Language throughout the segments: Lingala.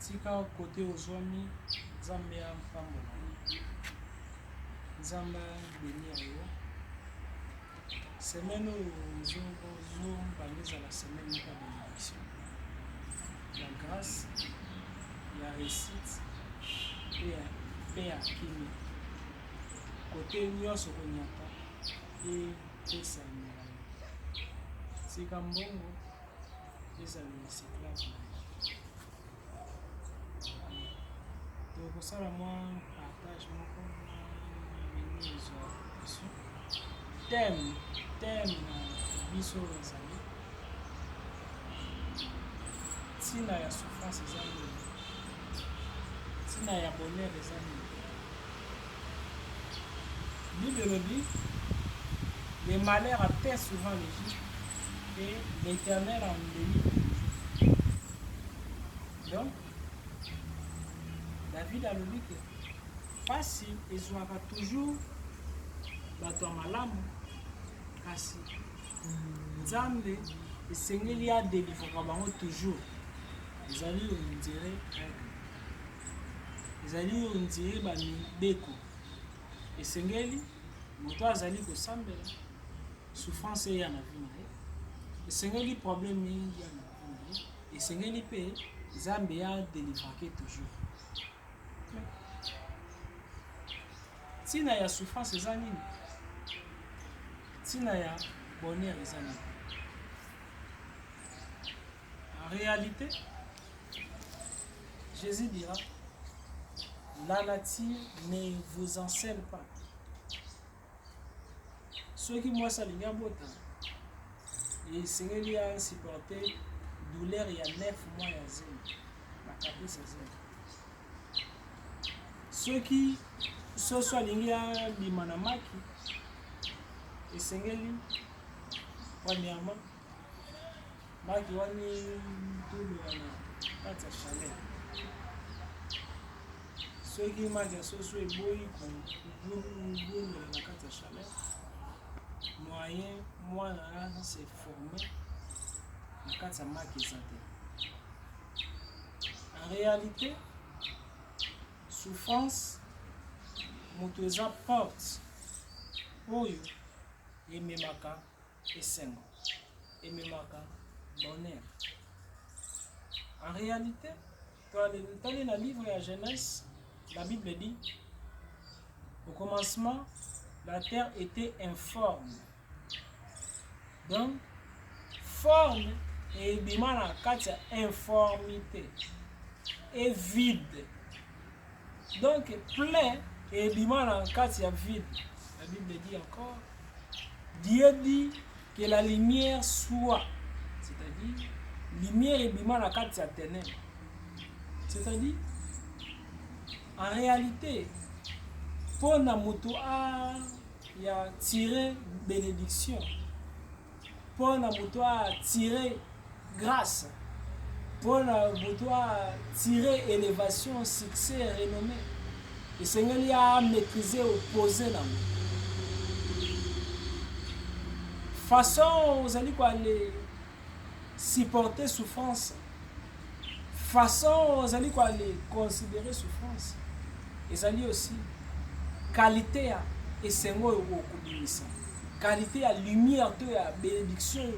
tika côté ozwami nzambe ya mpambola nzambe bénir yo semaine oyo bamiza la semaine moko ya bénédiction ya grâce ya réussite pe ya kimi côté nyonso konyata epesa emela yo tika mbongo ezala eseclave na yo tokosala mwa partage moko mini exhortation teme na biso ezali ntina ya souffrance eza nini ntina ya bonheur eza nini bible elobi le malheur atteint souvent le juste et l'éternel embellit. Donc David alobi ke pasi ezwaka toujours bato ya malamu kasi nzambe esengeli adelivaka bango toujours ezali ondire ezali ondire bamibeko esengeli moto azali kosambela souffrance eya na vi na ye esengeli problème eya na vi na ye esengeli mpe nzambe ya delivrake toujours ntina ya souffrance eza nini ntina ya bonheur eza nini en réalité Jésus dira la nature ne vous enseigne pas soki mwasi alingi abota esengeli asupporte douleur ya 9 mois ya zemi bakapesa zemi soki soso alingi abima na maki esengeli premièrement maki wani toloa na kati ya chaleur soki maki ya soso eboyi kogonola na kati ya chaleur moyen mwana se forme na kati ya maki eza te en réalité souffrance moto eza porte oyo ememaka esengo ememaka bonheur en réalité tali na livre ya Genèse la Bible dit au commencement la terre était informe donc forme ebima na kati ya informité et vide donc plein ebima na kati ya vide. La Bible dit encore Dieu dit que la lumière soit, c'est-à-dire lumière ebima na kati ya ténèbres, c'est-à-dire en réalité pour na moto ya tirer bénédiction, pour na moto a tirer grâce, pour na moto a tirer élévation, succès, renommée, et Seigneur y a maîtrisé, opposé na moi. Façon vous allez quoi aller supporter souffrance, façon vous allez quoi aller considérer souffrance, et allez aussi qualité à et Seigneur au kubimisa, qualité à lumière de à bénédiction,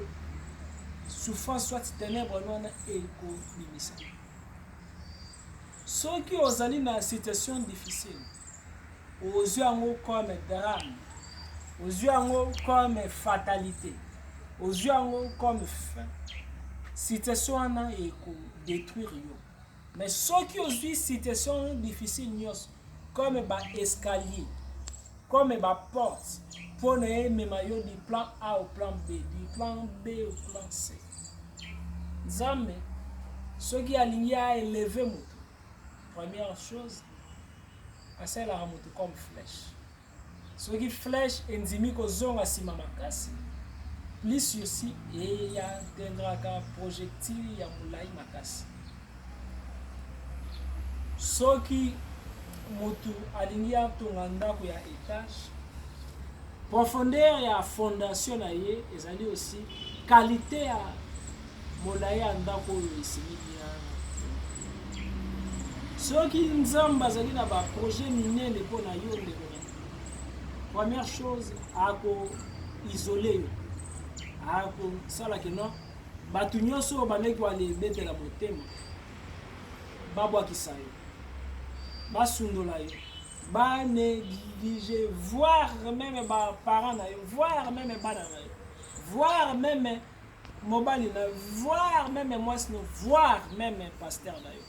souffrance soit ténèbres non et kubimisa. Ceux qui ont allé dans une situation difficile, aux yeux comme drame, aux yeux comme fatalité, aux yeux comme fin, situation et détruire. Mais ceux qui ont eu situation difficile, comme escalier, comme porte, pour ne même du plan A au plan B, du plan B au plan C. Zame, ceux qui alignent à élever mon. Première chose, c'est la remontée comme flèche. Ce qui flèche endimi ko zonga sima makasi. Plus aussi et ya tendra ka projectile ya mulai makasi. Ce qui motu alingia tonganda ko ya étage. Profondeur ya fondation na ye ezali aussi qualité ya molai andako esimi ya soki nzambe azali na baprojet minene mpo na yo ndeko na yo, première chose ako-isole yo, akosala ke non bato nyonso oyo bandeki balebetela motema babwakisa yo, basundola yo, banéglige, voire même baparent na yo, voire même bana na yo, voire même mobali na yo, voire même mwasi na yo, voire même paster na yo.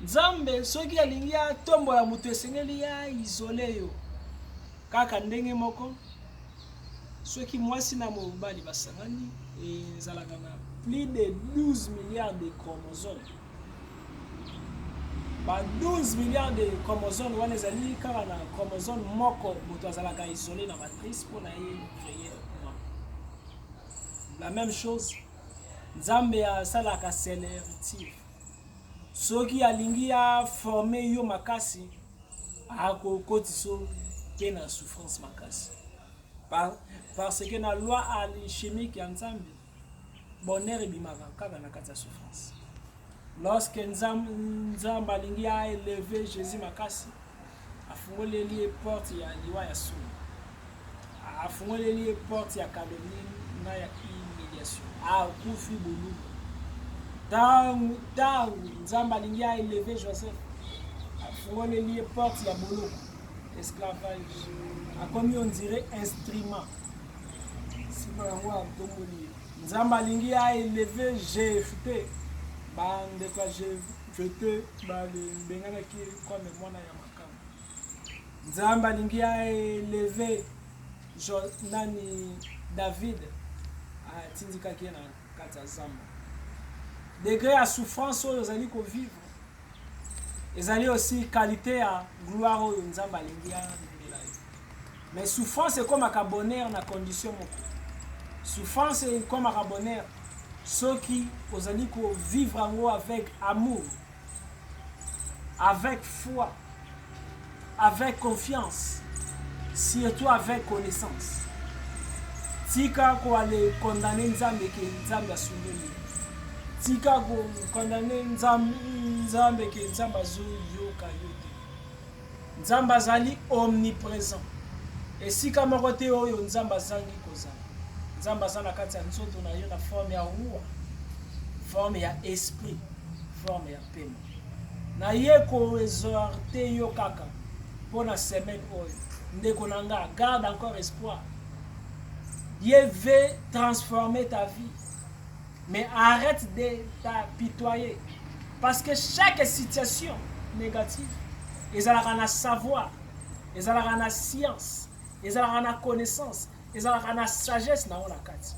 Nzambe soki alingi atombola moto esengeli ya isole yo kaka ndenge moko. Soki mwasi na mobali basangani ezalaka na plus de 12 milliards de chromosomes. Ba 12 milliards de chromosomes wana ezali kaka na chromosome moko moto azalaka isolé na matrice pour na ye créer. La même chose, Nzambe asalaka sélective. Soki alingi a formé yo makasi akokotiso pe na souffrance makasi. Parce que na loi alchimique ya Nzambe, bonheur ebimaka kaka na kati ya souffrance. Lorsque Nzambe alingi a élevé Jésus makasi, afungoleli porte ya liwa ya soni, afungoleli porte ya calomnie na ya humiliation, akufi bulu. Tangu Nzambe alingi a élevé Joseph, afungoleli porte ya boloko, esclavage, akomi on dirait instrument. Nzambe alingi a élevé Jephté, bandeko Jephté babenganaki comme mwana ya makamba. Nzambe alingi a élevé David, atindikaki na kati ya zamba. Degré à souffrance oyo ozali kovivre ezali aussi qualité à gloire oyo Nzambe alingi amemela yo. Mais souffrance ekomaka bonheur na condition moko. Souffrance ekomaka bonheur soki ozali kovivre yango avec amour, avec foi, avec confiance, surtout avec connaissance. Tika koale condamner Nzambe ke Nzambe asundoli, tika ko condamner Nzambe ke Nzambe azoyoka yo te. Nzambe azali omniprésent. Esika moko te oyo Nzambe azangi kozala. Nzambe aza na kati ya nzoto na yo na forme ya roi, forme ya esprit, forme ya pema. Na ye ko exhorter yo kaka pour la semaine oyo. Ndeko nanga, garde encore espoir. Dieu veut transformer ta vie. Mais arrête de t'apitoyer. Parce que chaque situation négative, ils ont un savoir, ils ont une science, ils ont une connaissance, ils ont une sagesse dans la carte.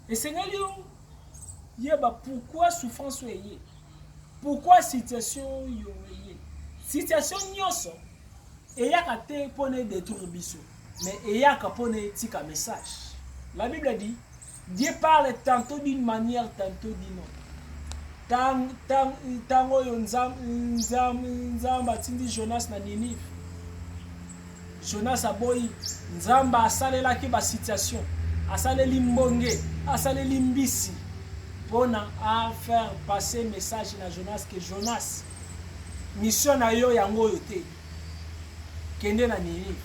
Et Seigneur, pourquoi souffrance est? Pourquoi situation est? Situation est et ya kate pone détruire biso, mais et ya kapone tika message. La Bible dit, Dieu parle tantôt d'une manière, tantôt d'une autre. Tango yo Nzamba atindi Jonas na Ninive. Jonas aboyi, Nzamba asalelaki ba situation, asaleli mbonge, asaleli mbisi pona a faire passer message na Jonas que Jonas mission na yo yango yo te. Kende na Ninive.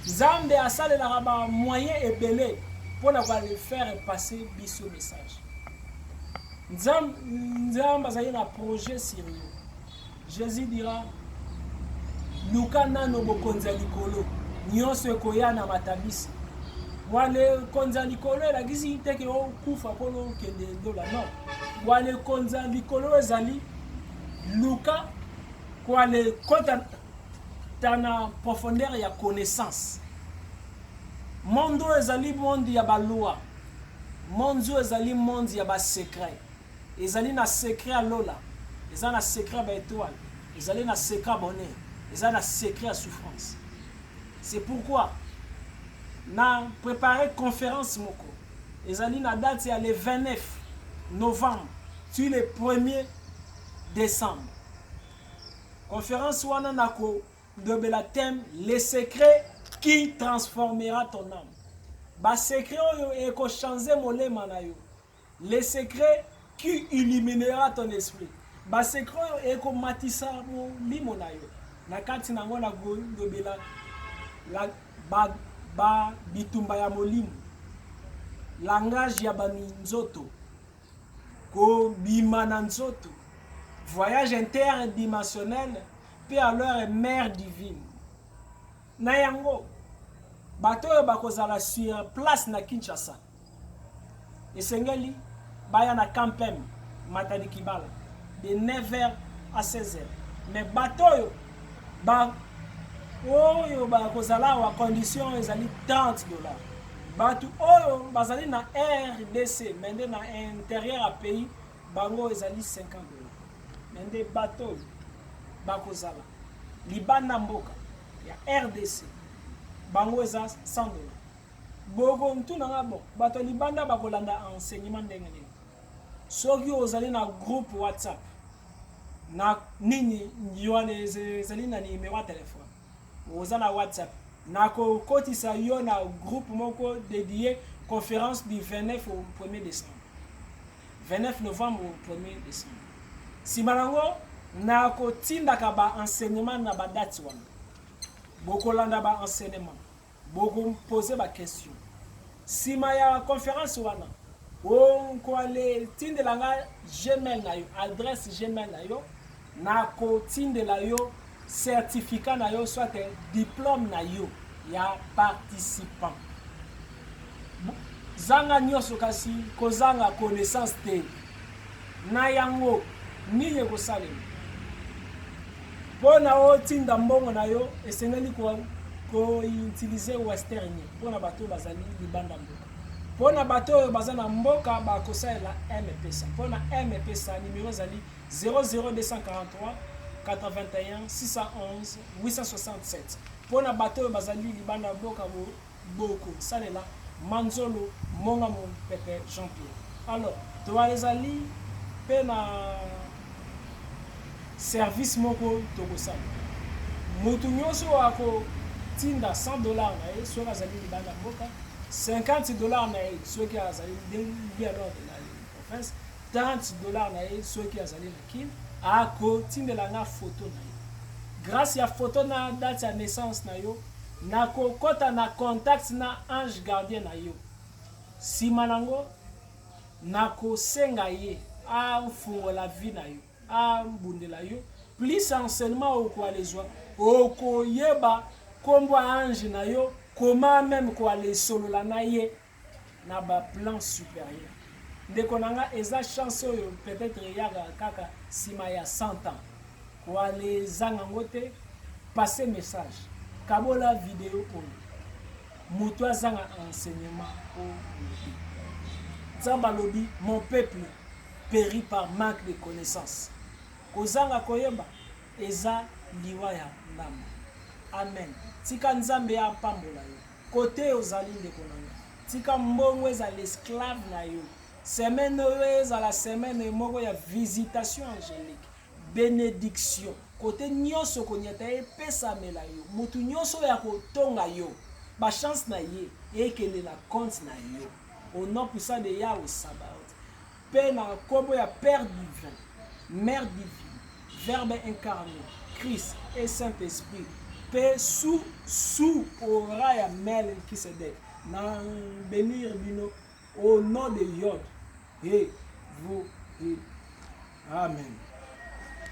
Nzambe asalelaka ba moyen ebele pona ko le faire passer biso message. Nzambe azali na projet sérieux. Jésus dira luka nano bokonzi ya likolo nyonso ekoya na matabisi. Wale konza likolo elakisi teke okufa mpona okende ndola. Non, wale konza likolo ezali luka kwale kota na profondeur ya connaissance. Mondo ezali monde ya ba loi, mondo ezali monde ya ba secret. Ezali na secret lola, ezali na secret ba étoile, ezali na secret bonheur, ezali na secret souffrance. C'est pourquoi na préparé conférence moko. Ezali na date ya le 29 novembre sur le 1er décembre. Conférence wana nako de la thème les secrets qui transformera ton âme. Ba secret oyo eko changer molema na yo. Les secrets qui illuminera ton esprit. basekre ekomatisa molimo na yo na kati nango na lobela bitumba ya molimo langage ya baminzoto kobima na nzoto voyage interdimensionnel pe alors mère divine na yango bato oyo bakozala sur place na Kinshasa esengeli baya na Campem Matadi Kibala de 9h à 16h mais bato oyo bakozala wa condition ezali $30 bato oyo bazali na RDC mende na intérieur à pays bango ezali $50 mende bato oyo bakozala libanda mboka ya RDC bango eza $100 boko ntuna nga bon bato libanda bakolanda enseignement ndenge nini soki ozali na groupe WhatsApp na nini yone ezali na numéro ya téléphone oza na WhatsApp nako kotisa yo na groupe moko dédié conférence du 29 au 1er décembre 29 novembre au 1er décembre sima nango nako tindaka ba enseignement na ba date wana bokolanda ba enseignement boko poser ba question sima ya conférence wana ko ale tindela nga Gmail na yo adresse Gmail na yo nako tindela yo certificat na yo soit diplôme na yo ya participant zanga nyoso kasi kozanga connaissance te na yango niye kosalema pona o tinda mbongo na yo esengeli ko utiliser western pona bato bazali libanda mboka pona bato bazana mboka bakosalela MPSA pona MPSA numéro zali 00243 81 611 867 pona bato bazali libanda mboka boko salela Manzolo monga mon pépé Jean-Pierre alors toi les ali pena service moko tokosala mutu nyonso ako tinda $100 na ye soki azali libanda mboka $50 na ye soki azali bien alors de la province $30 na ye soki azali na Kin ako tindela nga photo na ye grâce ya photo na date ya naissance na yo nako kota na contact na ange gardien na yo sima nango nako senga ye afungola vie na yo ambundela yo plus enseignement okoalezwa okoyeba kombo ange na yo comment même koalesolola na ye na ba plan supérieur ndeko nanga eza chance oyo peut-être yaka kaka sima ya 100 ans koalezanga ngo te passer message kabola vidéo oyo moto azanga enseignement oyo Nzambe alobi mon peuple périt par manque de connaissance kozanga koyeba eza liwa ya ndama amen tika Nzambe ya pambola yo kote ozali ndeko nanga tika mbongo eza l'esclave na yo semaine oyo eza la semaine moko ya visitation angélique bénédiction côté nyonso konyata epesamela yo mutu nyonso ya kotonga yo ba chance na ye ekele na compte na yo au nom puissant de Yahweh Sabaoth pe na kombo ya Père divin Mère divine Verbe incarné Christ et Saint-Esprit pe sous aura ya Melchisedec na bénir bino au nom de Yod et vous et amen.